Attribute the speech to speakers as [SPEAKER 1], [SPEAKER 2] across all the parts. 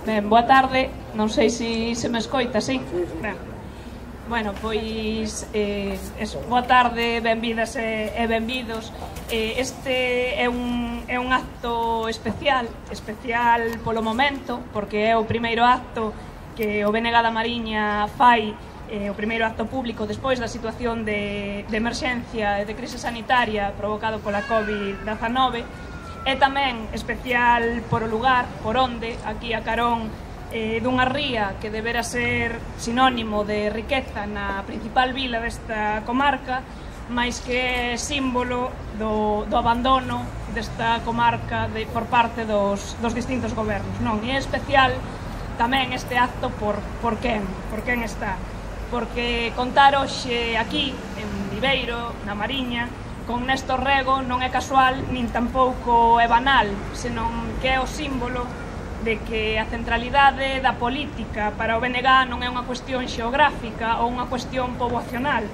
[SPEAKER 1] Ben, boa tarde, non sei se me escoita, sí? Ben. Bueno, pois, boa tarde, benvidas e benvidos. Este é un acto especial polo momento, porque é o primeiro acto que o BNG da Mariña fai, o primeiro acto público despois da situación de emerxencia e de crise sanitaria provocado pola COVID-19. É tamén especial por o lugar, por onde, aquí a carón dunha ría que debera ser sinónimo de riqueza na principal vila desta comarca, máis que símbolo do abandono desta comarca por parte dos distintos gobernos, non? E é especial tamén este acto por quen está. Porque contar hoxe aquí, en Viveiro, na Mariña, con Néstor Rego non é casual, nin tampouco é banal, senón que é o símbolo de que a centralidade da política para o BNG non é unha cuestión xeográfica ou unha cuestión poboacional,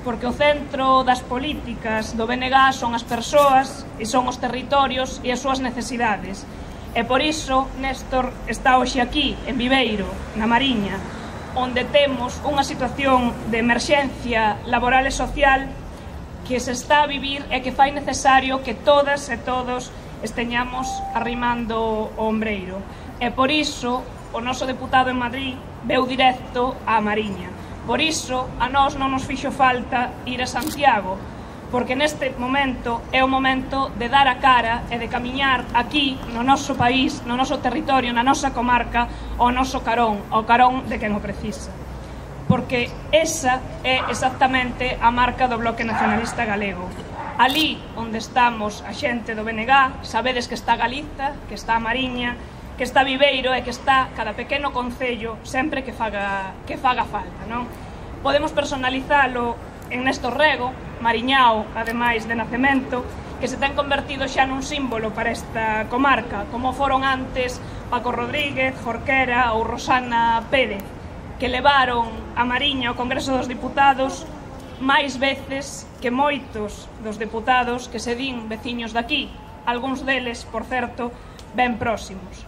[SPEAKER 1] porque o centro das políticas do BNG son as persoas e son os territorios e as súas necesidades. E por iso Néstor está hoxe aquí, en Viveiro, na Mariña, onde temos unha situación de emerxencia laboral e social que se está a vivir e que fai necesario que todas e todos esteñamos arrimando o ombreiro. E por iso o noso deputado en Madrid veu directo á Mariña. Por iso a nós non nos fixo falta ir a Santiago, porque neste momento é o momento de dar a cara e de camiñar aquí, no noso país, no noso territorio, na nosa comarca, ao noso carón, ao carón de quen o precisa. Porque esa é exactamente a marca do Bloque Nacionalista Galego. Ali onde estamos a xente do BNG, sabedes que está Galiza, que está a Mariña, que está Viveiro e que está cada pequeno concello sempre que faga falta, non? Podemos personalizalo en Néstor Rego, mariñao, ademais de nacemento, que se ten convertido xa nun símbolo para esta comarca, como foron antes Paco Rodríguez, Jorquera ou Rosana Pérez, que levaron a Mariña ao Congreso dos Diputados máis veces que moitos dos deputados que se din veciños daqui, algúns deles, por certo, ben próximos.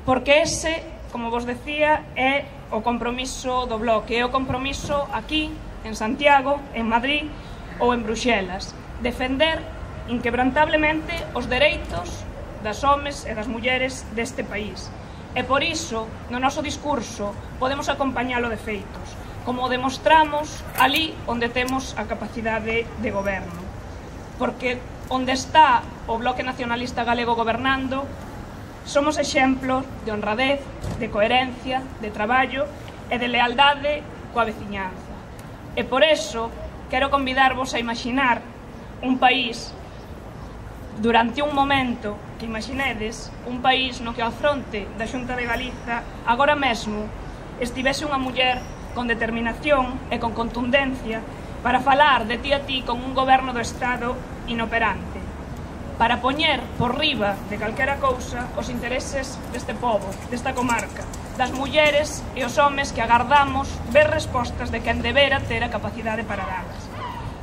[SPEAKER 1] Porque ese, como vos decía, é o compromiso do Bloque, é o compromiso aquí, en Santiago, en Madrid ou en Bruxelas, defender inquebrantablemente os dereitos das homes e das mulleres deste país. E por iso, no noso discurso, podemos acompañalo de feitos, como demostramos ali onde temos a capacidade de goberno. Porque onde está o Bloque Nacionalista Galego gobernando, somos exemplos de honradez, de coherencia, de traballo e de lealdade coa veciñanza. E por eso quero convidarvos a imaginar un país durante un momento que imaginedes un país no que ao fronte da Xunta de Galiza agora mesmo estivese unha muller con determinación e con contundencia para falar de ti a ti con un goberno do Estado inoperante, para poñer por riba de calquera cousa os intereses deste pobo, desta comarca, das mulleres e os homes que agardamos ver respostas de quen debera ter a capacidade para dalas.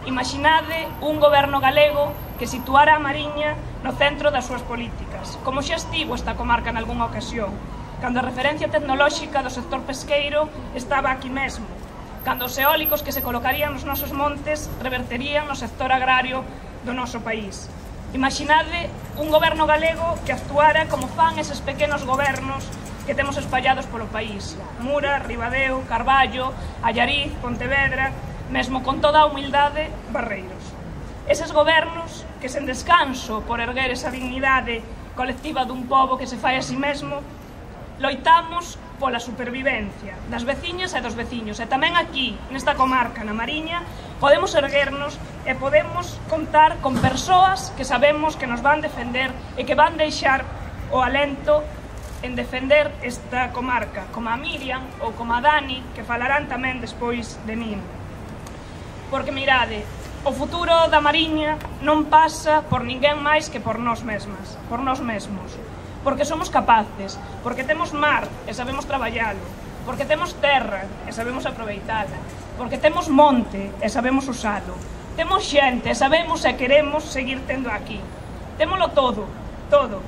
[SPEAKER 1] Imaginade un goberno galego que situara a Mariña no centro das súas políticas, como xa estivo esta comarca nalgúna ocasión, cando a referencia tecnolóxica do sector pesqueiro estaba aquí mesmo, cando os eólicos que se colocarían nos nosos montes reverterían no sector agrario do noso país. Imaginade un goberno galego que actuara como fan eses pequenos gobernos que temos espallados polo país: Mura, Ribadeo, Carballo, Allariz, Pontevedra, mesmo con toda a humildade, Barreiros. Eses gobernos que sen descanso por erguer esa dignidade colectiva dun pobo que se fai a si mesmo, loitamos pola supervivencia das veciñas e dos veciños. E tamén aquí, nesta comarca, na Mariña, podemos erguernos e podemos contar con persoas que sabemos que nos van defender e que van deixar o alento en defender esta comarca, como a Miriam ou como a Dani, que falarán tamén despois de min. Porque mirade, o futuro da Mariña non pasa por ninguén máis que por nós mesmas, por nós mesmos. Porque somos capaces, porque temos mar e sabemos traballalo, porque temos terra e sabemos aproveitala, porque temos monte e sabemos usalo, temos xente e sabemos e queremos seguir tendo aquí. Témolo todo, todo.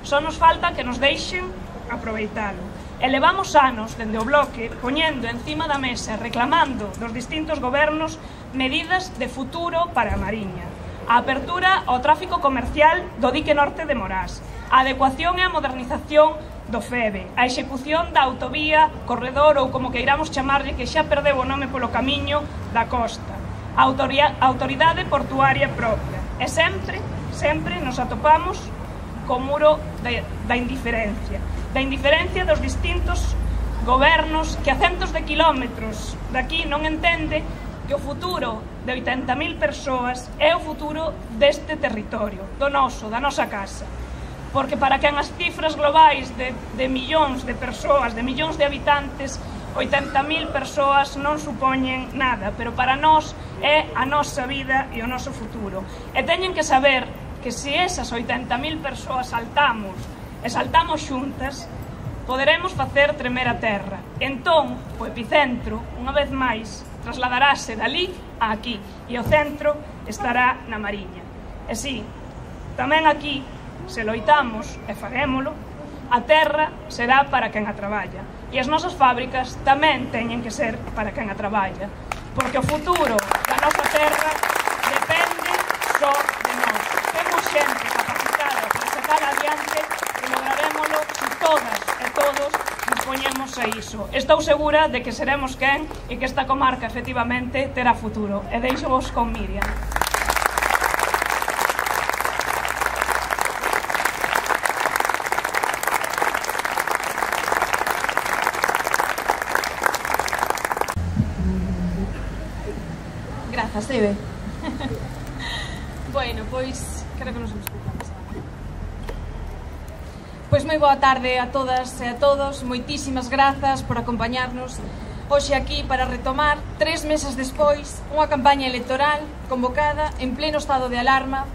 [SPEAKER 1] Só nos falta que nos deixen aproveitalo. E levamos anos, dende o Bloque, poñendo encima da mesa, reclamando dos distintos gobernos medidas de futuro para a Mariña. A apertura ao tráfico comercial do dique norte de Morás, a adecuación e a modernización do FEBE, a execución da autovía, corredor ou como queiramos chamarlle, que xa perdeu o nome polo camiño da costa, a autoridade portuaria propia. E sempre nos atopamos co muro da indiferencia dos distintos gobernos que a centos de kilómetros daqui non entende que o futuro de 80.000 persoas é o futuro deste territorio, do noso, da nosa casa. Porque para quen as cifras globais de millóns de persoas, de millóns de habitantes, 80.000 persoas non supoñen nada, pero para nós é a nosa vida e o noso futuro. E teñen que saber que se esas 80.000 persoas saltamos xuntas, poderemos facer tremer a terra. Entón, o epicentro, unha vez máis, trasladarase dali a aquí, e o centro estará na Mariña. E si, tamén aquí, se loitamos e faguémolo, a terra será para quen a traballa. E as nosas fábricas tamén teñen que ser para quen a traballa, porque o futuro da nosa terra depende só de nós. Temos xente capacitada para sacar adiante e lograrémolo se todas e todos nos poñemos a iso. Estou segura de que seremos quen e que esta comarca efectivamente terá futuro. E deixo-vos con Miriam.
[SPEAKER 2] Grazas, Eve. Bueno, pois, creo que nos escoitamos. Pois moi boa tarde a todas e a todos. Moitísimas grazas por acompañarnos hoxe aquí para retomar, 3 meses despois, unha campaña electoral convocada en pleno estado de alarma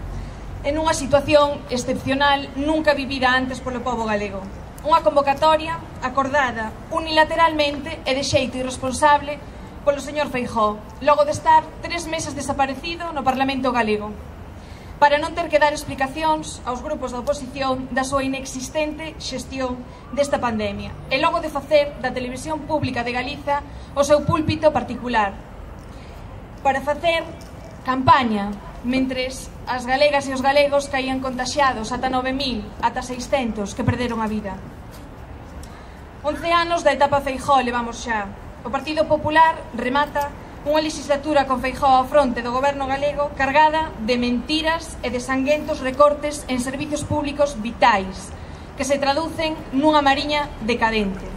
[SPEAKER 2] en unha situación excepcional nunca vivida antes polo pobo galego. Unha convocatoria acordada unilateralmente e de xeito irresponsable polo señor Feijóo, logo de estar 3 meses desaparecido no Parlamento galego, para non ter que dar explicacións aos grupos da oposición da súa inexistente xestión desta pandemia, e logo de facer da Televisión Pública de Galiza o seu púlpito particular, para facer campaña mentres as galegas e os galegos caían contaxiados ata 9.000, ata 600 que perderon a vida. 11 anos da etapa Feijóo levamos xa. O Partido Popular remata unha legislatura con Feijóo ao fronte do goberno galego cargada de mentiras e de sanguentos recortes en servizos públicos vitais que se traducen nunha Mariña decadente.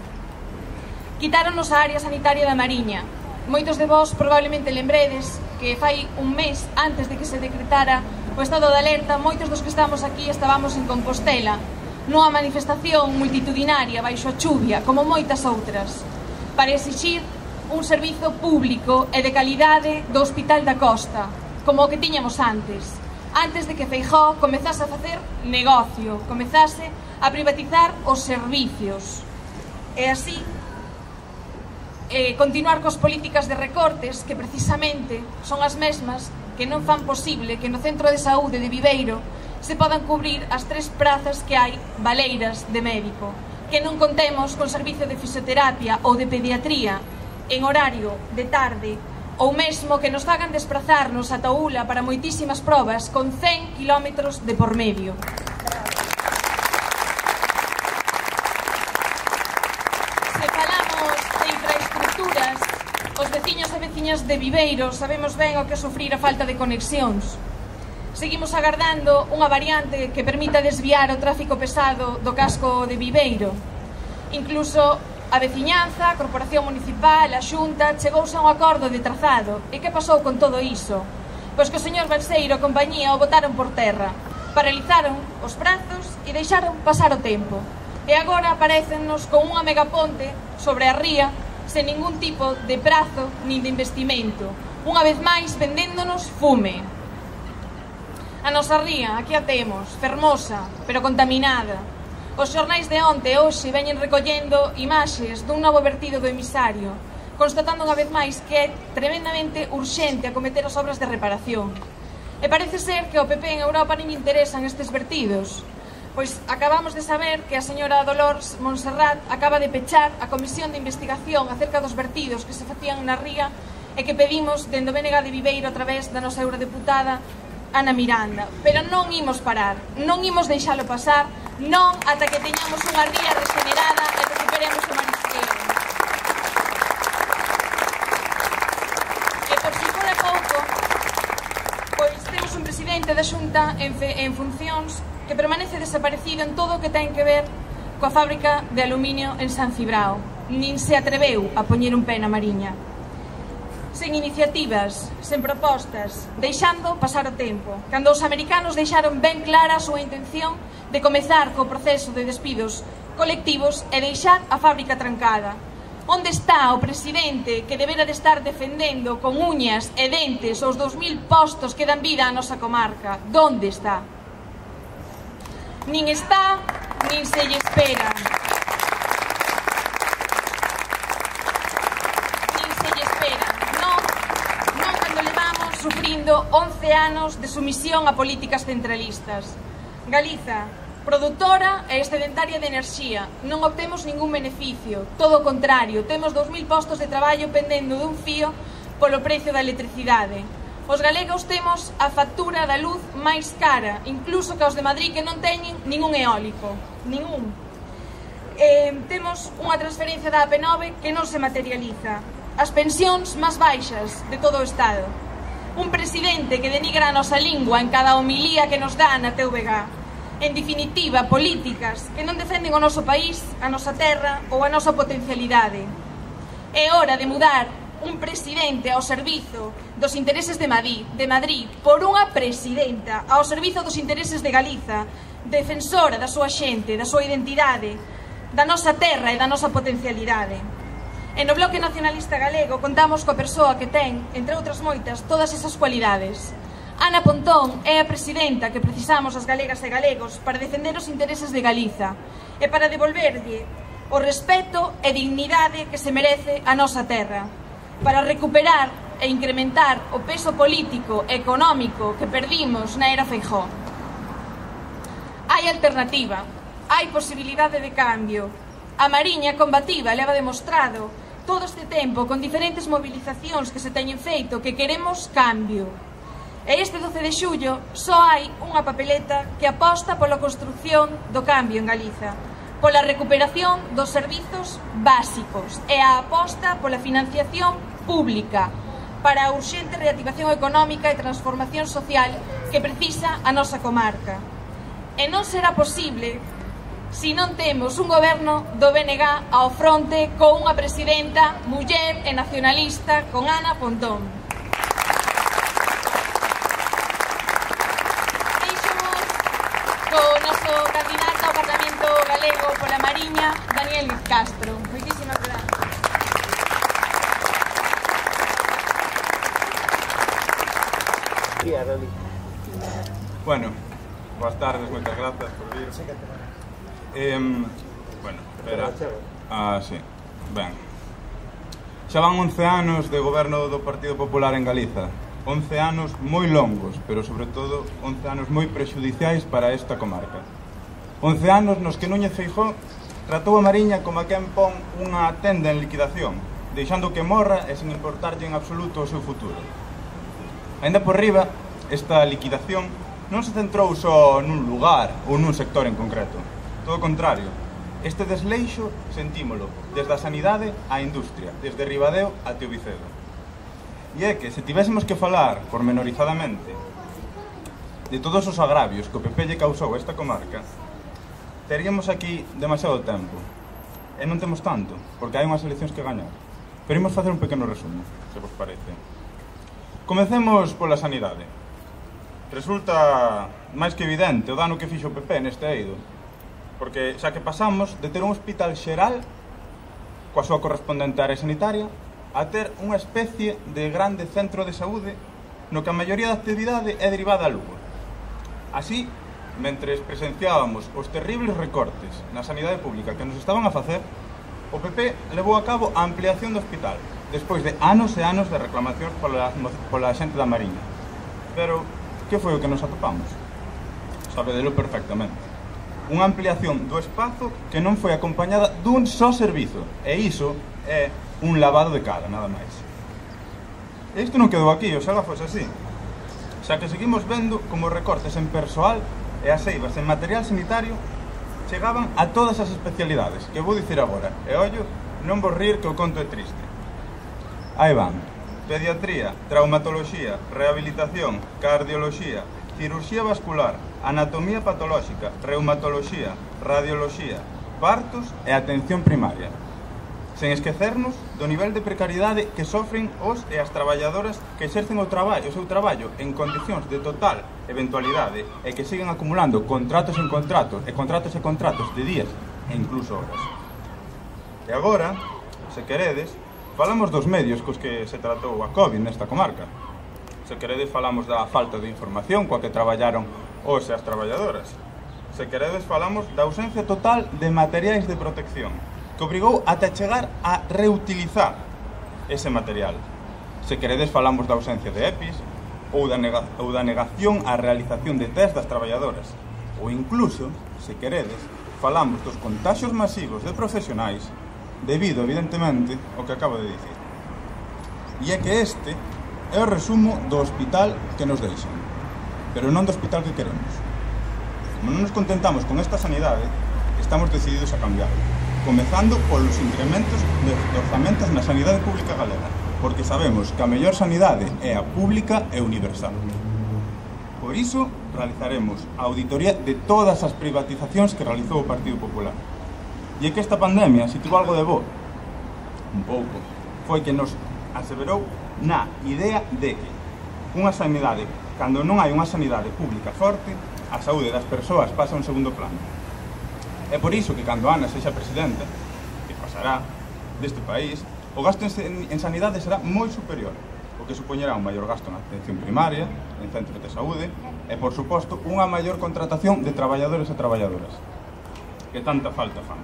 [SPEAKER 2] Quitáronos a área sanitaria da Mariña. Moitos de vós probablemente lembredes que fai un mes antes de que se decretara o estado de alerta, moitos dos que estamos aquí estábamos en Compostela nunha manifestación multitudinaria baixo a chuvia, como moitas outras, para exixir un servizo público e de calidade do Hospital da Costa, como o que tiñamos antes de que Feijóo comezase a facer negocio, comezase a privatizar os servicios, e así continuar cos políticas de recortes que precisamente son as mesmas que non fan posible que no centro de saúde de Viveiro se podan cubrir as 3 prazas que hai baleiras de médico, que non contemos con servicio de fisioterapia ou de pediatría en horario de tarde, ou mesmo que nos fagan desprazarnos ata Ula para moitísimas probas con 100 kilómetros de por medio. Se falamos de infraestructuras, os veciños e veciñas de Viveiro sabemos ben o que é sufrir a falta de conexións. Seguimos agardando unha variante que permita desviar o tráfico pesado do casco de Viveiro. Incluso a veciñanza, a Corporación Municipal, a Xunta, chegouse a un acordo de trazado. E que pasou con todo iso? Pois que o señor Balseiro e compañía o botaron por terra, paralizaron os prazos e deixaron pasar o tempo. E agora aparécennos con unha megaponte sobre a ría sen ningún tipo de prazo nin de investimento, unha vez máis vendéndonos fume. A nosa ría, aquí a temos, fermosa, pero contaminada. Os xornais de onte e hoxe veñen recollendo imaxes dun novo vertido do emisario, constatando unha vez máis que é tremendamente urxente acometer as obras de reparación. E parece ser que ao PP en Europa non lle interesan estes vertidos. Pois acabamos de saber que a señora Dolores Montserrat acaba de pechar a comisión de investigación acerca dos vertidos que se facían na ría e que pedimos dende o BNG de Viveiro a través da nosa eurodeputada Ana Miranda. Pero non imos parar, non imos deixalo pasar, non ata que teñamos unha ría regenerada e recuperemos o marisqueo. E por si fora pouco, pois temos un presidente da Xunta en funcións que permanece desaparecido en todo o que ten que ver coa fábrica de aluminio en San Cibrao. Nin se atreveu a poñer un pé na Mariña. Sen iniciativas, sen propostas, deixando pasar o tempo. Cando os americanos deixaron ben clara a súa intención de comezar co proceso de despidos colectivos e deixar a fábrica trancada. Onde está o presidente que debera de estar defendendo con uñas e dentes os 2000 postos que dan vida á nosa comarca? Donde está? Nin está, nin se lle espera. Nin se lle espera. Non cando levamos sufrindo 11 anos de sumisión a políticas centralistas. Galiza, produtora e excedentaria de enerxía, non obtemos ningún beneficio, todo o contrario, temos 2000 postos de traballo pendendo dun fío polo precio da electricidade. Os galegos temos a factura da luz máis cara, incluso que os de Madrid que non teñen ningún eólico, ningún. Temos unha transferencia da AP9 que non se materializa, as pensións máis baixas de todo o Estado, un presidente que denigra a nosa lingua en cada homilía que nos dá na TVG. En definitiva, políticas que non defenden o noso país, a nosa terra ou a nosa potencialidade. É hora de mudar un presidente ao servizo dos intereses de Madrid por unha presidenta ao servizo dos intereses de Galiza, defensora da súa xente, da súa identidade, da nosa terra e da nosa potencialidade. E no Bloque Nacionalista Galego contamos coa persoa que ten, entre outras moitas, todas esas cualidades. Ana Pontón é a presidenta que precisamos as galegas e galegos para defender os intereses de Galiza e para devolverlle o respeto e dignidade que se merece a nosa terra, para recuperar e incrementar o peso político e económico que perdimos na era Feijóo. Hai alternativa, hai posibilidade de cambio. A Mariña combativa leva demostrado todo este tempo con diferentes movilizacións que se teñen feito que queremos cambio. E este 12 de xullo só hai unha papeleta que aposta pola construción do cambio en Galiza, pola recuperación dos servizos básicos e a aposta pola financiación pública para a urxente reactivación económica e transformación social que precisa a nosa comarca. E non será posible se non temos un goberno do BNG ao fronte con unha presidenta muller e nacionalista con Ana Pontón. Deixamos co noso candidato ao Parlamento Galego pola Mariña, Daniel Castro. Moitísimas gracias.
[SPEAKER 3] Bueno, boas tardes, moitas grazas por vir. Bueno, espera. Sí, ben. Xa van 11 anos de goberno do Partido Popular en Galiza. 11 anos moi longos, pero sobre todo 11 anos moi prexudiciais para esta comarca. 11 anos nos que Núñez Feijóo tratou a Mariña como a quen pon unha tenda en liquidación, deixando que morra e sin importarlle en absoluto o seu futuro. Ainda por riba, esta liquidación non se centrou só nun lugar ou nun sector en concreto. Todo o contrario, este desleixo sentímolo desde a sanidade á industria, desde Ribadeo até o Vicedo. E é que, se tivésemos que falar pormenorizadamente de todos os agravios que o PP lle causou a esta comarca, teríamos aquí demasiado tempo. E non temos tanto, porque hai unhas eleccións que gañar. Pero imos facer un pequeno resumo, se vos parece. Comecemos pola sanidade. Resulta máis que evidente o dano que fixo o PP neste eido, porque xa que pasamos de ter un hospital xeral coa súa correspondente área sanitaria a ter unha especie de grande centro de saúde no que a maioría da actividade é derivada a Lugo. Así, mentres presenciábamos os terribles recortes na sanidade pública que nos estaban a facer, o PP levou a cabo a ampliación do hospital, despois de anos e anos de reclamacións pola xente da Mariña. Pero, que foi o que nos atopamos? Sabedelo perfectamente. unha ampliación do espazo que non foi acompañada dun só servizo, e iso é un lavado de cara, nada máis. E isto non quedou aquí, oxalá fose así, xa que seguimos vendo como recortes en persoal e as eivas en material sanitario chegaban a todas as especialidades, que vou dicir agora, e ollo, non vos rir que o conto é triste. Aí van: pediatría, traumatoloxía, rehabilitación, cardioloxía, cirurxía vascular, anatomía patolóxica, reumatoloxía, radioloxía, partos e atención primaria. Sen esquecernos do nivel de precariedade que sofren os e as traballadoras que exercen o seu traballo en condicións de total eventualidade e que siguen acumulando contratos en contratos e contratos de días e incluso horas. E agora, se queredes, falamos dos medios cos que se tratou a COVID nesta comarca. Se queredes, falamos da falta de información coa que traballaron os e as traballadoras. Se queredes, falamos da ausencia total de materiais de protección, que obrigou ata chegar a reutilizar ese material. Se queredes, falamos da ausencia de EPIs ou da negación á realización de test das traballadoras. Ou incluso, se queredes, falamos dos contaxios masivos de profesionais debido, evidentemente, ao que acabo de dicir. E é que este é o resumo do hospital que nos deixan, pero non do hospital que queremos. Como non nos contentamos con esta sanidade, estamos decididos a cambiar, comezando polos incrementos de orzamentos na sanidade pública galega, porque sabemos que a mellor sanidade é a pública e universal. Por iso, realizaremos a auditoría de todas as privatizacións que realizou o Partido Popular. E é que esta pandemia, se tivo algo de bo, un pouco, foi que nos aseverou na idea de que unha sanidade, cando non hai unha sanidade pública forte, a saúde das persoas pasa a un segundo plano. É por iso que cando Ana sexa presidenta, que pasará deste país, o gasto en sanidade será moi superior, o que supoñerá un maior gasto na atención primaria, en centros de saúde, e, por suposto, unha maior contratación de traballadores e traballadoras, que tanta falta fan.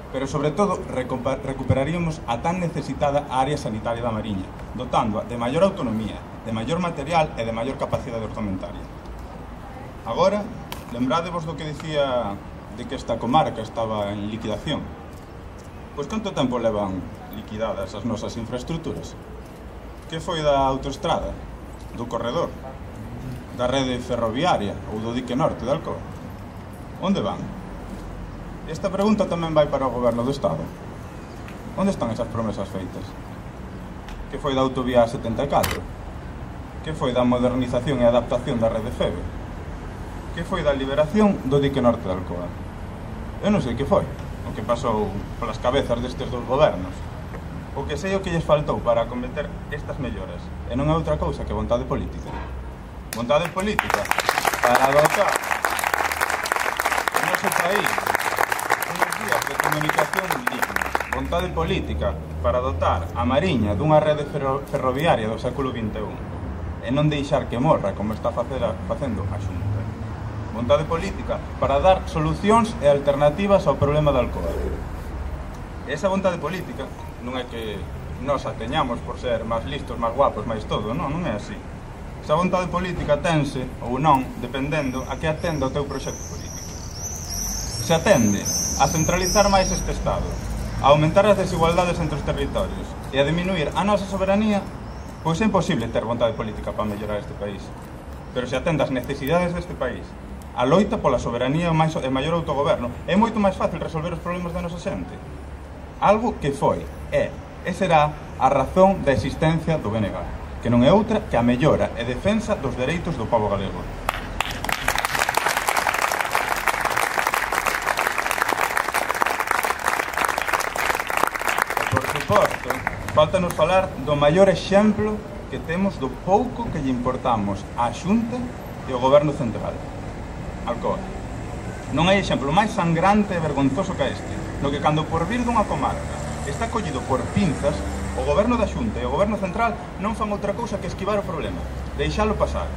[SPEAKER 3] Pero, sobre todo, recuperaríamos a tan necesitada área sanitaria da Mariña, dotándoa de maior autonomía, de maior material e de maior capacidade orzamentaria. Agora, lembrádevos do que dicía de que esta comarca estaba en liquidación. Pois canto tempo levan liquidadas as nosas infraestructuras? Que foi da autoestrada, do corredor, da rede ferroviaria ou do dique norte de Alcoa? Onde van? Esta pregunta tamén vai para o goberno do Estado. Onde están esas promesas feitas? Que foi da autovía 74? Que foi da modernización e adaptación da rede FEBE? Que foi da liberación do dique norte de Alcoa? Eu non sei que foi, o que pasou polas cabezas destes dous gobernos. O que sei o que lles faltou para cometer estas melloras, e non é outra cousa que vontade política. Vontade política para dotar o noso país de comunicación digna, vontade política para dotar a Mariña dunha rede ferroviaria do século XXI e non deixar que morra como está facendo a Xunta. Vontade política para dar solucións e alternativas ao problema da Alcoa. E esa vontade política non é que nos a teñamos por ser máis listos, máis guapos, máis todo, non é así. Esa vontade política tense ou non dependendo a que atenda o teu proxecto político. Se atende a centralizar máis este Estado, a aumentar as desigualdades entre os territorios e a diminuir a nosa soberanía, pois é imposible ter vontade política para mellorar este país. Pero se atende as necesidades deste país, a loita pola soberanía e maior autogoberno, é moito máis fácil resolver os problemas da nosa xente. Algo que foi, e será a razón da existencia do BNG, que non é outra que a mellora e defensa dos dereitos do pobo galego. Faltanos falar do maior exemplo que temos do pouco que lle importamos á Xunta e ao Goberno Central. Alcoa. Non hai exemplo máis sangrante e vergonzoso que este, no que cando por vir dunha comarca está collido por pinzas, o Goberno da Xunta e o Goberno Central non fan outra cousa que esquivar o problema, deixalo pasar.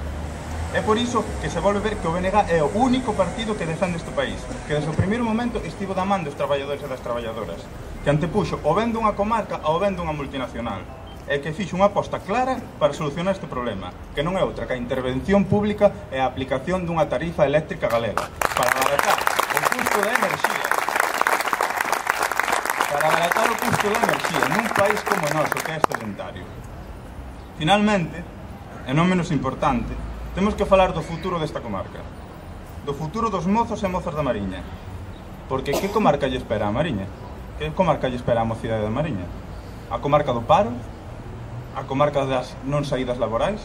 [SPEAKER 3] É por iso que se volve ver que o BNG é o único partido que defende este país, que desde o primeiro momento estivo da man dos traballadores e das traballadoras, que antepuxo o ben dunha comarca ao ben dunha multinacional, e que fixo unha aposta clara para solucionar este problema, que non é outra que a intervención pública e a aplicación dunha tarifa eléctrica galega, para abaratar o custo da enerxía. Para abaratar o custo da enerxía nun país como o noso, que é excedentario. Finalmente, e non menos importante, temos que falar do futuro desta comarca. Do futuro dos mozos e mozas da Mariña. Porque que comarca lle espera a Mariña? Que comarca lle espera a mocidade da Mariña? A comarca do paro? A comarca das non saídas laborais?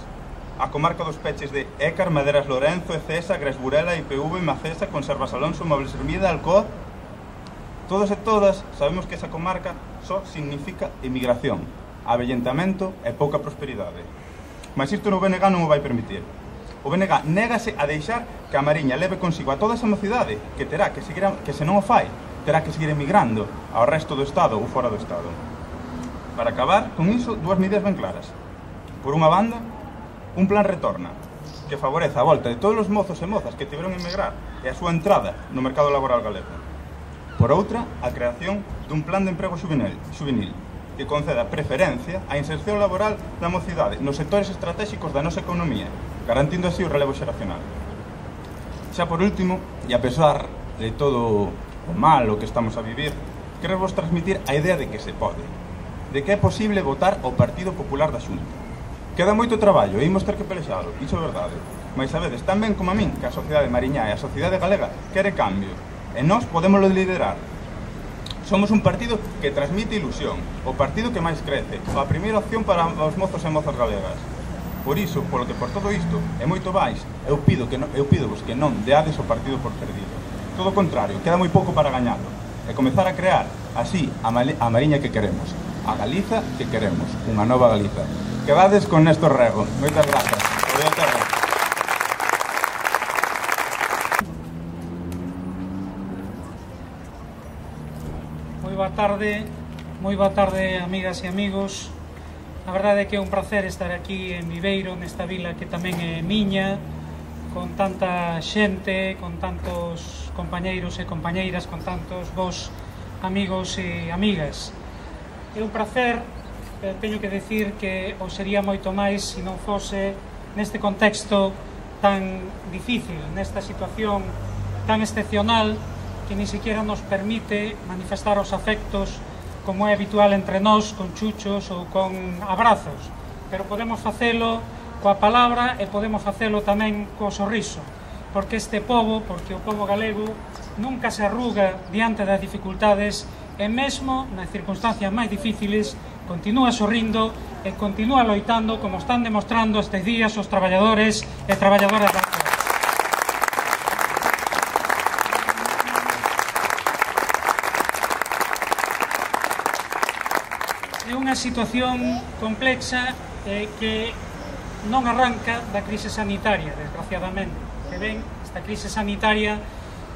[SPEAKER 3] A comarca dos peches de Écar, Maderas Lorenzo, Ecesa, Gresburela, IPV, Macesa, Conservas Alonso, Mobles Hermida, Alcoa? Todos e todas sabemos que esa comarca só significa emigración, avellentamento e pouca prosperidade. Mas isto no BNG non o vai permitir. O BNG négase a deixar que a Mariña leve consigo a toda esa mocidade, que terá que seguir, que se non o fai, terá que seguir emigrando ao resto do Estado ou fora do Estado. Para acabar con iso, dúas medidas ben claras. Por unha banda, un plan retorna, que favoreza a volta de todos os mozos e mozas que tiveron a emigrar e a súa entrada no mercado laboral galego. Por outra, a creación dun plan de emprego juvenil que conceda preferencia á inserción laboral da mocidade nos sectores estratégicos da nosa economía, garantindo así o relevo xeracional. Xa por último, e a pesar de todo o malo que estamos a vivir, quero vos transmitir a idea de que se pode, de que é posible votar ao Partido Popular da Xunta. Queda moito traballo e imos ter que pelexalo, iso é verdade. Mas sabedes tan ben como a min que a sociedade mariñá e a sociedade galega quere cambio. E nós podémoslo liderar. Somos un partido que transmite ilusión, o partido que máis crece, a primeira opción para os mozos e mozas galegas. Por iso, polo que por todo isto, e moito máis, eu pido vos que non deades o partido por perdido. Todo o contrario, queda moi pouco para gañalo. E comezar a crear, así, a Mariña que queremos, a Galiza que queremos, unha nova Galiza. Quedades con Néstor Rego. Moitas grazas.
[SPEAKER 4] Moi boa tarde, amigas e amigos. A verdade é que é un placer estar aquí en Viveiro, nesta vila que tamén é miña, con tanta xente, con tantos compañeiros e compañeiras, con tantos vos amigos e amigas. É un placer, teño que decir que o sería moito máis se non fose neste contexto tan difícil, nesta situación tan excepcional que ni siquiera nos permite manifestar os afectos como é habitual entre nós, con chuchos ou con abrazos, pero podemos facelo coa palabra e podemos facelo tamén co sorriso, porque este pobo, porque o pobo galego nunca se arruga diante das dificultades e mesmo nas circunstancias máis difíciles continúa sorrindo e continúa loitando como están demostrando estes días os traballadores e traballadoras da Alcoa. É unha situación complexa que non arranca da crise sanitaria, desgraciadamente. Que ben, esta crise sanitaria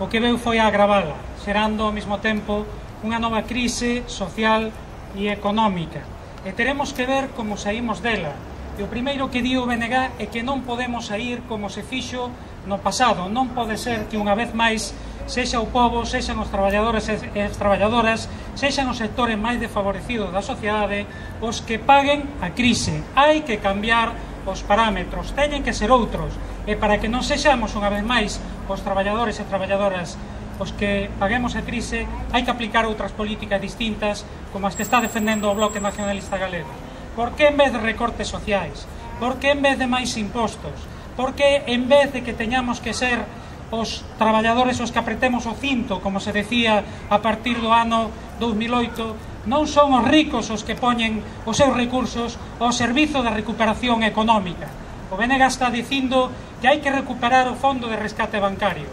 [SPEAKER 4] o que veu foi a agravala, xerando ao mesmo tempo unha nova crise social e económica. E teremos que ver como saímos dela. E o primeiro que di o BNG é que non podemos sair como se fixo no pasado. Non pode ser que unha vez máis sexa o pobo, sexan os traballadores e as traballadoras, sexan os sectores máis desfavorecidos da sociedade os que paguen a crise. Hai que cambiar os parámetros, teñen que ser outros, e para que non sexamos unha vez máis os traballadores e traballadoras os que paguemos a crise, hai que aplicar outras políticas distintas como as que está defendendo o Bloque Nacionalista Galego. Por que en vez de recortes sociais? Por que en vez de máis impostos? Por que en vez de que teñamos que ser os traballadores os que apretemos o cinto, como se decía a partir do ano 2008, non son os ricos os que poñen os seus recursos ao servizo da recuperación económica? O BNG está dicindo que hai que recuperar o fondo de rescate bancario.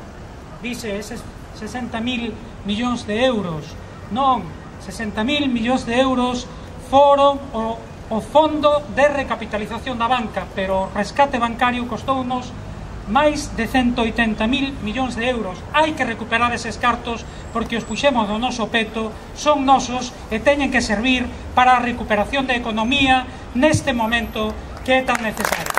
[SPEAKER 4] Dice, eses 60.000 millóns de euros. Non, 60.000 millóns de euros foron o fondo de recapitalización da banca, pero o rescate bancario costounos máis de 180.000 millóns de euros. Hai que recuperar eses cartos porque os puxemos do noso peto, son nosos e teñen que servir para a recuperación da economía neste momento que é tan necesario.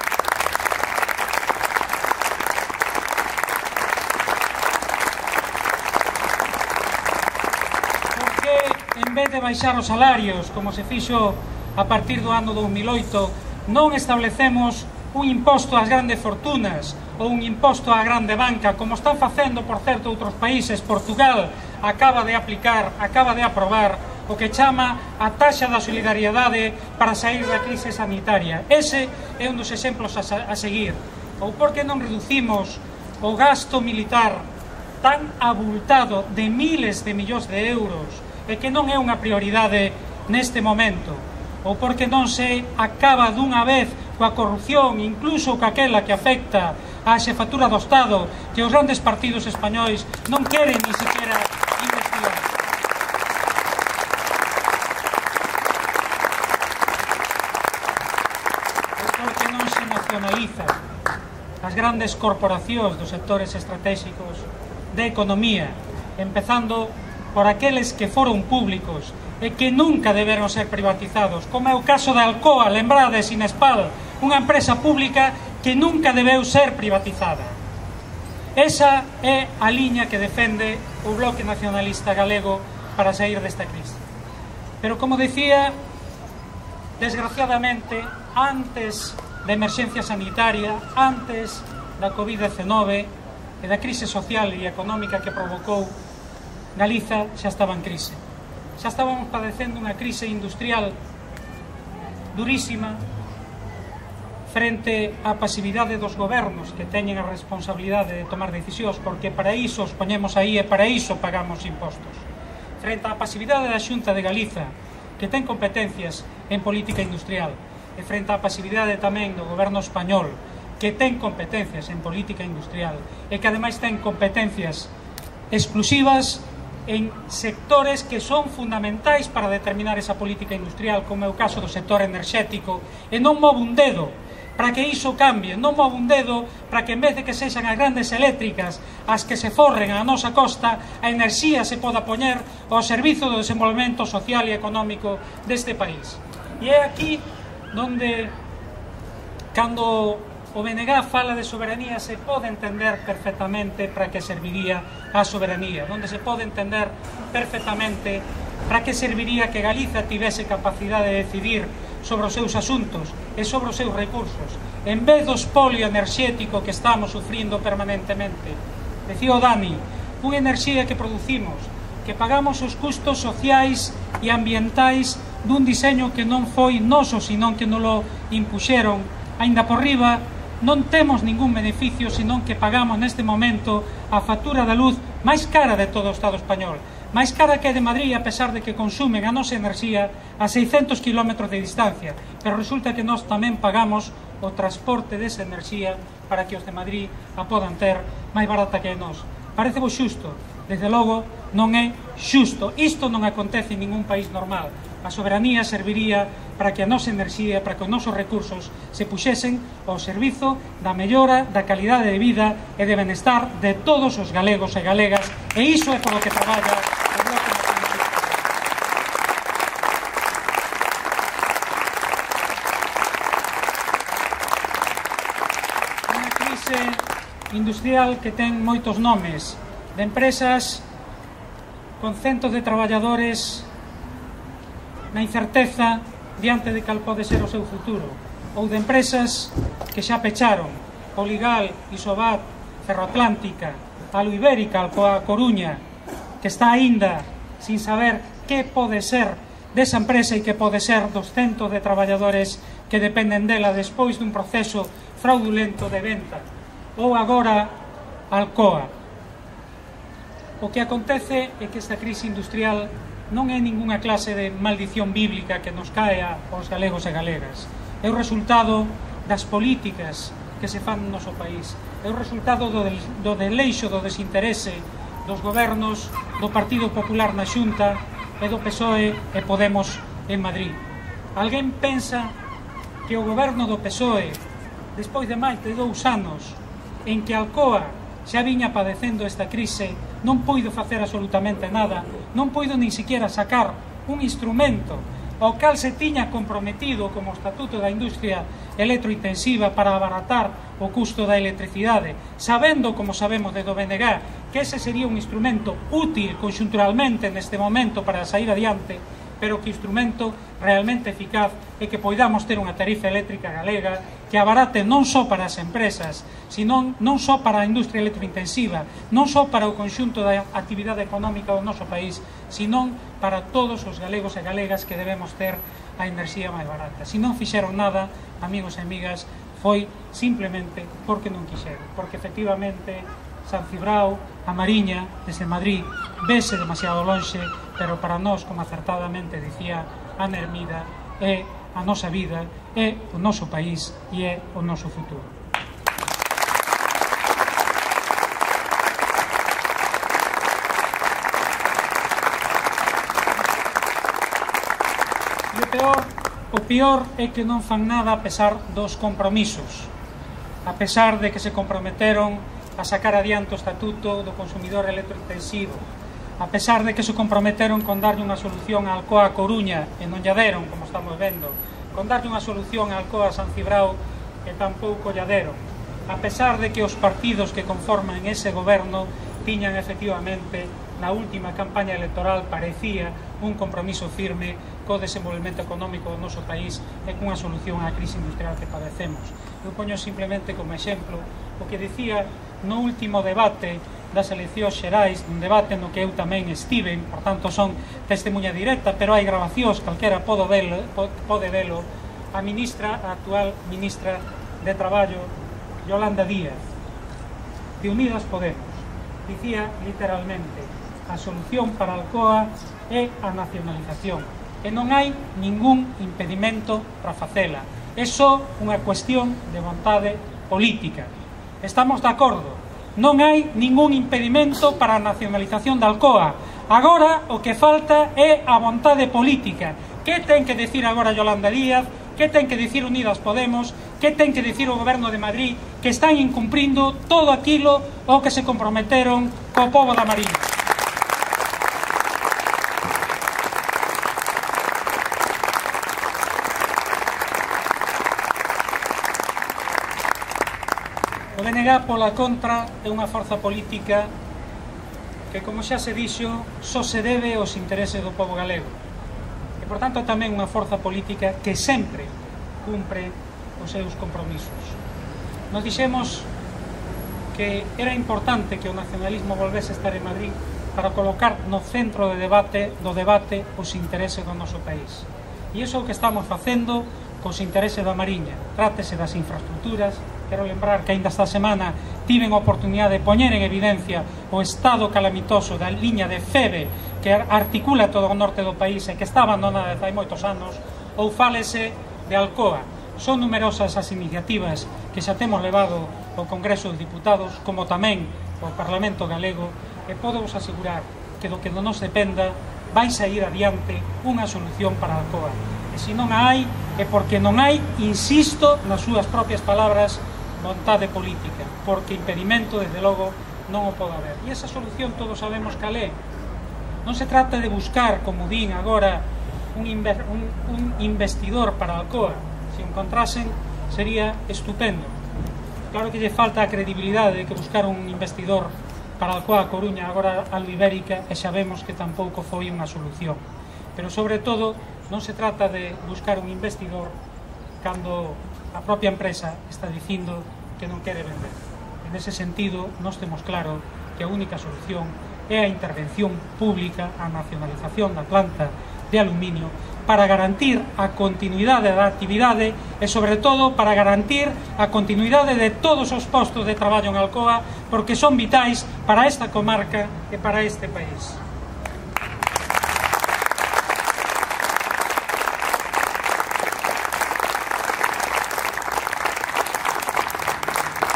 [SPEAKER 4] Porque en vez de baixar os salarios, como se fixo a partir do ano 2008, non establecemos un imposto ás grandes fortunas, ou un imposto á grande banca, como están facendo, por certo, outros países. Portugal acaba de aprobar o que chama a taxa da solidariedade para sair da crise sanitaria. Ese é un dos exemplos a seguir. Ou por que non reducimos o gasto militar tan abultado de miles de millóns de euros e que non é unha prioridade neste momento? Ou por que non se acaba dunha vez coa corrupción, incluso coaquela que afecta á xefatura do Estado, que os grandes partidos españois non queren ni siquiera investigar? Ou por que non se nacionalizan as grandes corporacións dos sectores estratégicos de economía, empezando por aqueles que foron públicos e que nunca deberon ser privatizados, como é o caso de Alcoa, lembrades, Inespal, unha empresa pública que nunca debeu ser privatizada. Esa é a liña que defende o Bloque Nacionalista Galego para sair desta crise. Pero, como decía, desgraciadamente, antes da emerxencia sanitaria, antes da Covid-19 e da crise social e económica que provocou, Galiza xa estaba en crise. Xa estábamos padecendo unha crise industrial durísima frente á pasividade dos gobernos que teñen a responsabilidade de tomar decisións, porque para iso os poñemos aí e para iso pagamos impostos. Frente á pasividade da Xunta de Galiza, que ten competencias en política industrial, e frente á pasividade tamén do goberno español, que ten competencias en política industrial e que ademais ten competencias exclusivas en sectores que son fundamentais para determinar esa política industrial, como é o caso do sector enerxético, e non move un dedo para que iso cambie, non move un dedo para que en vez de que sexan as grandes eléctricas as que se forren a nosa costa, a enerxía se poda poñer ao servizo do desenvolvemento social e económico deste país. E é aquí donde, cando o BNG fala de soberanía, se pode entender perfectamente para que serviría a soberanía, onde se pode entender perfectamente para que serviría que Galiza tivese capacidade de decidir sobre os seus asuntos e sobre os seus recursos, en vez do espolio enerxético que estamos sufrindo permanentemente. Decía o Dani, unha enerxía que producimos, que pagamos os custos sociais e ambientais dun diseño que non foi noso, senón que non lo impuxeron. Ainda por riba, non temos ningún beneficio, senón que pagamos neste momento a factura da luz máis cara de todo o Estado español, máis cara que a de Madrid, a pesar de que consumen a nosa enerxía a 600 km de distancia, pero resulta que nós tamén pagamos o transporte desa enerxía para que os de Madrid a podan ter máis barata que nós. Parece vos xusto? Desde logo non é xusto. Isto non acontece en ningún país normal. A soberanía serviría para que a nosa enerxía, para que os nosos recursos se puxesen ao servizo da mellora da calidade de vida e de benestar de todos os galegos e galegas, e iso é polo que traballa o Bloque Nacionalista. Unha crise industrial que ten moitos nomes, de empresas con centos de traballadores na incerteza diante de cal pode ser o seu futuro, ou de empresas que xa pecharon, Poligal, Isobat, Ferroatlántica, Aluibérica, Alcoa Coruña, que está aínda sin saber que pode ser desa empresa e que pode ser dos centos de traballadores que dependen dela despois dun proceso fraudulento de venta, ou agora Alcoa. O que acontece é que esta crise industrial non é ningunha clase de maldición bíblica que nos caea aos galegos e galegas. É o resultado das políticas que se fan no noso país. É o resultado do deleixo, do desinterese dos gobernos do Partido Popular na Xunta e do PSOE e Podemos en Madrid. Alguén pensa que o goberno do PSOE, despois de máis de 2 anos en que Alcoa xa viña padecendo esta crise, non puido facer absolutamente nada, non puido nin siquiera sacar un instrumento ao cal se tiña comprometido como Estatuto da Industria Electrointensiva para abaratar o custo da electricidade, sabendo, como sabemos desde o BNG, que ese sería un instrumento útil conxunturalmente neste momento para sair adiante, pero que o instrumento realmente eficaz é que poidamos ter unha tarifa eléctrica galega que abarate non só para as empresas, sino non só para a industria electrointensiva, non só para o conxunto da actividade económica do noso país, sino para todos os galegos e galegas que debemos ter a enerxía máis barata. Se non fixeron nada, amigos e amigas, foi simplemente porque non quixeron, porque efectivamente San Cibrao, a Mariña, desde Madrid, vese demasiado lonxe, pero para nós, como acertadamente dicía Ana Hermida, é a nosa vida, é o noso país e é o noso futuro. E o peor é que non fan nada a pesar dos compromisos, a pesar de que se comprometeron a sacar adiante o estatuto do consumidor electrointensivo, a pesar de que se comprometeron con darlle unha solución a Alcoa Coruña e non lla deron, como estamos vendo, con darlle unha solución a Alcoa San Cibrao e tampouco lla deron, a pesar de que os partidos que conforman ese goberno tiñan efectivamente na última campaña electoral parecía un compromiso firme co desenvolvemento económico do noso país e cunha solución á crise industrial que padecemos. Eu poño simplemente como exemplo o que dicía no último debate das eleccións xerais, un debate no que eu tamén estiven, por tanto son testemunha directa, pero hai grabacións, calquera pode velo, a actual ministra de Traballo, Yolanda Díaz, de Unidas Podemos, dicía literalmente: a solución para Alcoa é a nacionalización, e non hai ningún impedimento para facela, é só unha cuestión de vontade política. Estamos de acordo, non hai ningún impedimento para a nacionalización da Alcoa. Agora o que falta é a vontade política. Que ten que decir agora Yolanda Díaz? Que ten que decir Unidas Podemos? Que ten que decir o Goberno de Madrid? Que están incumprindo todo aquilo ao que se comprometeron co pobo da Mariña. O BNG, pola contra, é unha forza política que, como xa se dixo, só se debe aos intereses do pobo galego. E, por tanto, tamén unha forza política que sempre cumpre os seus compromisos. Nos dixemos que era importante que o nacionalismo volvese a estar en Madrid para colocar no centro do debate os intereses do noso país. E iso é o que estamos facendo cos intereses da Mariña. Trátese das infraestructuras. Quero lembrar que ainda esta semana tiven a oportunidade de poñer en evidencia o estado calamitoso da liña de Feve que articula todo o norte do país e que está abandonada desde hai moitos anos, ou fálese de Alcoa. Son numerosas as iniciativas que xa temos levado ao Congreso dos Diputados, como tamén ao Parlamento Galego, e podo vos asegurar que do que non nos dependa vai sair adiante unha solución para Alcoa. E se non a hai, é porque non hai, insisto nas súas propias palabras, vontade política, porque impedimento, desde logo, non o pode haber. E esa solución todos sabemos cal é. Non se trata de buscar, como din agora, un investidor para Alcoa. Se encontrasen, sería estupendo. Claro que lle falta a credibilidade de que buscar un investidor para Alcoa Coruña, agora Alba Ibérica, e sabemos que tampouco foi unha solución. Pero, sobre todo, non se trata de buscar un investidor cando a propia empresa está dicindo que non quere vender. En ese sentido, nós temos claro que a única solución é a intervención pública, a nacionalización da planta de aluminio, para garantir a continuidade da actividade e, sobre todo, para garantir a continuidade de todos os postos de traballo en Alcoa, porque son vitais para esta comarca e para este país.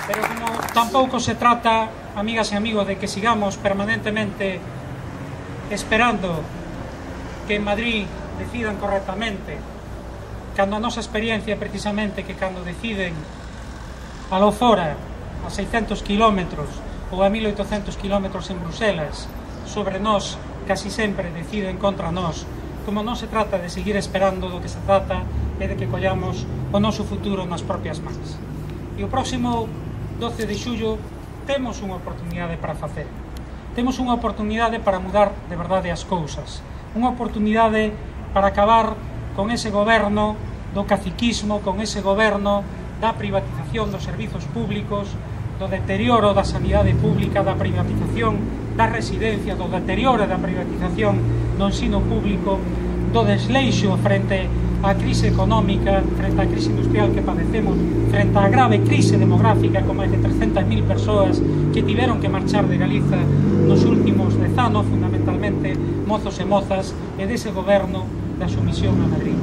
[SPEAKER 4] Pero como tampouco se trata, amigas e amigos, de que sigamos permanentemente esperando que en Madrid decidan correctamente, cando a nosa experiencia precisamente que cando deciden aló fora a 600 kilómetros ou a 1800 kilómetros en Bruselas sobre nós, casi sempre deciden contra nós. Como non se trata de seguir esperando, do que se trata é de que collamos o noso futuro nas propias mans. E o próximo 12 de xullo temos unha oportunidade para facer. Temos unha oportunidade para mudar de verdade as cousas. Unha oportunidade para acabar con ese goberno do caciquismo, con ese goberno da privatización dos servizos públicos, do deterioro da sanidade pública, da privatización da residencia, do deterioro da privatización do ensino público, do desleixo frente á crise económica, frente á crise industrial que padecemos, frente á grave crise demográfica con máis de 300.000 persoas que tiveron que marchar de Galiza nos últimos 10 anos, fundamentalmente mozos e mozas, e dese goberno da sumisión a Madrid.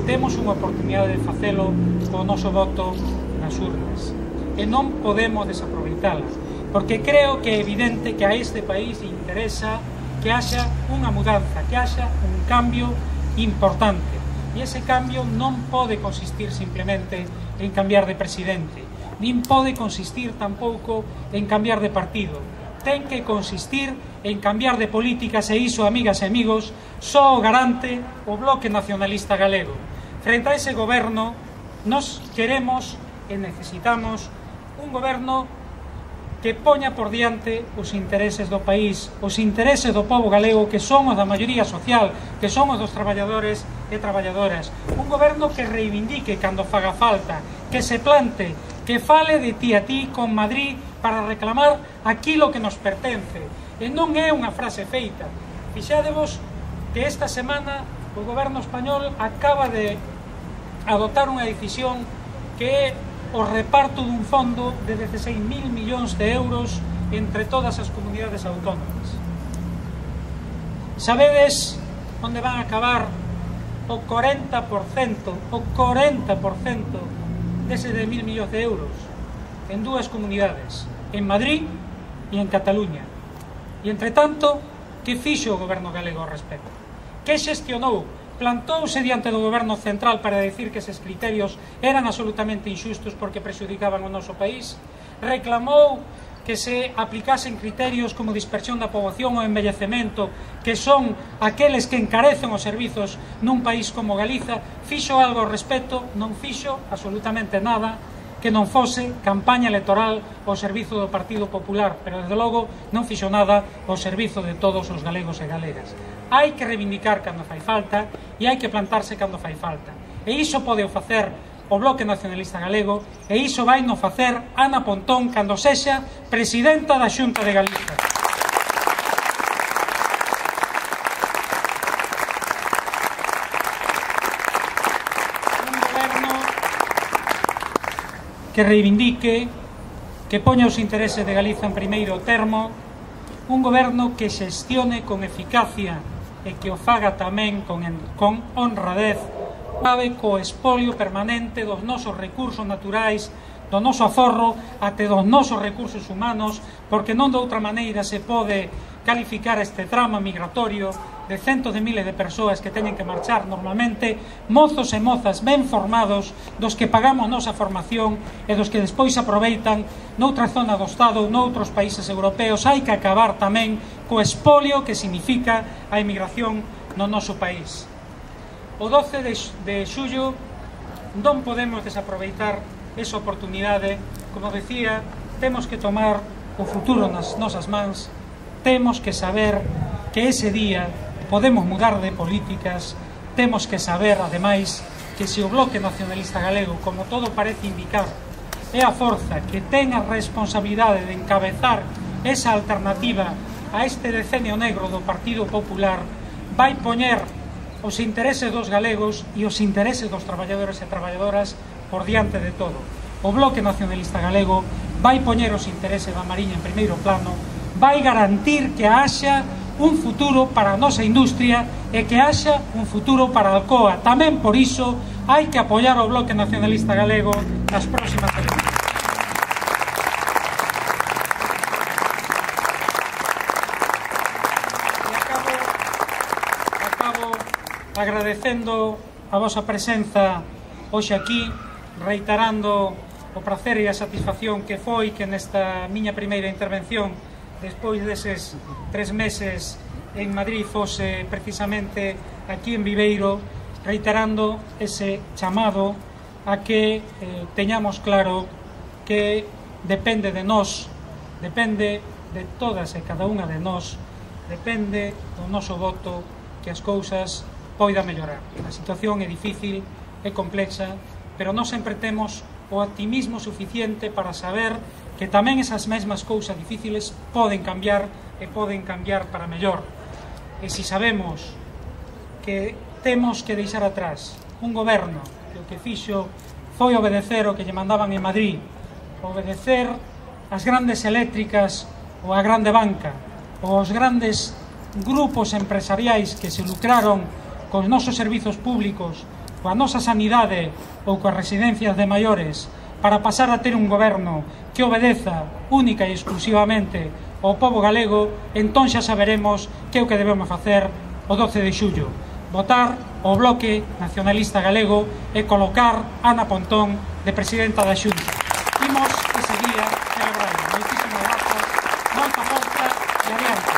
[SPEAKER 4] Temos unha oportunidade de facelo co noso voto nas urnas e non podemos desaproveitala, porque creo que é evidente que a este país interesa que haxa unha mudanza, que haxa un cambio importante, e ese cambio non pode consistir simplemente en cambiar de presidente, nin pode consistir tampouco en cambiar de partido, ten que consistir en cambiar de políticas, e iso, amigas e amigos, só o garante o Bloque Nacionalista Galego. Frente a ese goberno, nos queremos e necesitamos un goberno que poña por diante os intereses do país, os intereses do povo galego, que son os da maioría social, que son os dos traballadores e traballadoras. Un goberno que reivindique cando faga falta, que se plante, que fale de ti a ti con Madrid para reclamar aquilo que nos pertence. E non é unha frase feita. Fixádevos que esta semana o goberno español acaba de adoptar unha decisión que é o reparto dun fondo de 16.000 millóns de euros entre todas as comunidades autónomas. Sabedes onde van a acabar o 40% deses 10.000 millóns de euros? En dúas comunidades, en Madrid e en Cataluña. E, entre tanto, que fixo o goberno galego ao respecto? Que xestionou? Plantouse diante do goberno central para decir que eses criterios eran absolutamente inxustos porque prexudicaban o noso país? Reclamou que se aplicasen criterios como dispersión da poboación ou envellecemento, que son aqueles que encarecen os servizos nun país como Galiza? Fixo algo ao respecto? Non fixo absolutamente nada que non fose campaña electoral ao servizo do Partido Popular, pero desde logo non fixo nada ao servizo de todos os galegos e galegas. Hai que reivindicar cando fai falta e hai que plantarse cando fai falta. E iso pode o facer o Bloque Nacionalista Galego, e iso vai no facer Ana Pontón cando sexa presidenta da Xunta de Galiza. Un goberno que reivindique, que poña os intereses de Galiza en primeiro termo, un goberno que xestione con eficacia e que o faga tamén con honradez, sabe co espolio permanente dos nosos recursos naturais, do noso aforro, até dos nosos recursos humanos, porque non de outra maneira se pode calificar este drama migratorio de centos de miles de persoas que teñen que marchar normalmente, mozos e mozas ben formados, dos que pagamos nosa formación e dos que despois aproveitan noutra zona do Estado ou noutros países europeos. Hai que acabar tamén co espolio que significa a emigración no noso país. O 12 de xullo non podemos desaproveitar esa oportunidade. Como decía, temos que tomar o futuro nas nosas mans, temos que saber que ese día podemos mudar de políticas, temos que saber, ademais, que se o Bloque Nacionalista Galego, como todo parece indicar, é a forza que ten a responsabilidade de encabezar esa alternativa a este decenio negro do Partido Popular, vai poñer os intereses dos galegos e os intereses dos traballadores e traballadoras por diante de todo. O Bloque Nacionalista Galego vai poñer os intereses da Mariña en primeiro plano, vai garantir que haxa un futuro para a nosa industria e que haxa un futuro para a Alcoa. Tamén por iso hai que apoiar o Bloque Nacionalista Galego nas próximas eleccións. E acabo agradecendo a vosa presenza hoxe aquí, reiterando o prazer e a satisfacción que foi que nesta miña primeira intervención, despois deses 3 meses en Madrid, fose precisamente aquí en Viveiro, reiterando ese chamado a que teñamos claro que depende de nós, depende de todas e cada unha de nós, depende do noso voto que as cousas poida mellorar. A situación é difícil, é complexa, pero non sempre temos o optimismo suficiente para saber que tamén esas mesmas cousas difíciles poden cambiar e poden cambiar para mellor. E se sabemos que temos que deixar atrás un goberno que o que fixo foi obedecer o que lle mandaban en Madrid, obedecer as grandes eléctricas ou a grande banca, ou os grandes grupos empresariais que se lucraron cos nosos servizos públicos, coa nosa sanidade ou coas residencias de maiores, para pasar a ter un goberno que obedeza única e exclusivamente ao pobo galego, entón xa saberemos que é o que debemos facer o 12 de xullo. Votar o Bloque Nacionalista Galego e colocar Ana Pontón de presidenta da Xunta. Imos ese día celebrar. Moitísimas grazas, moita forza e adiante.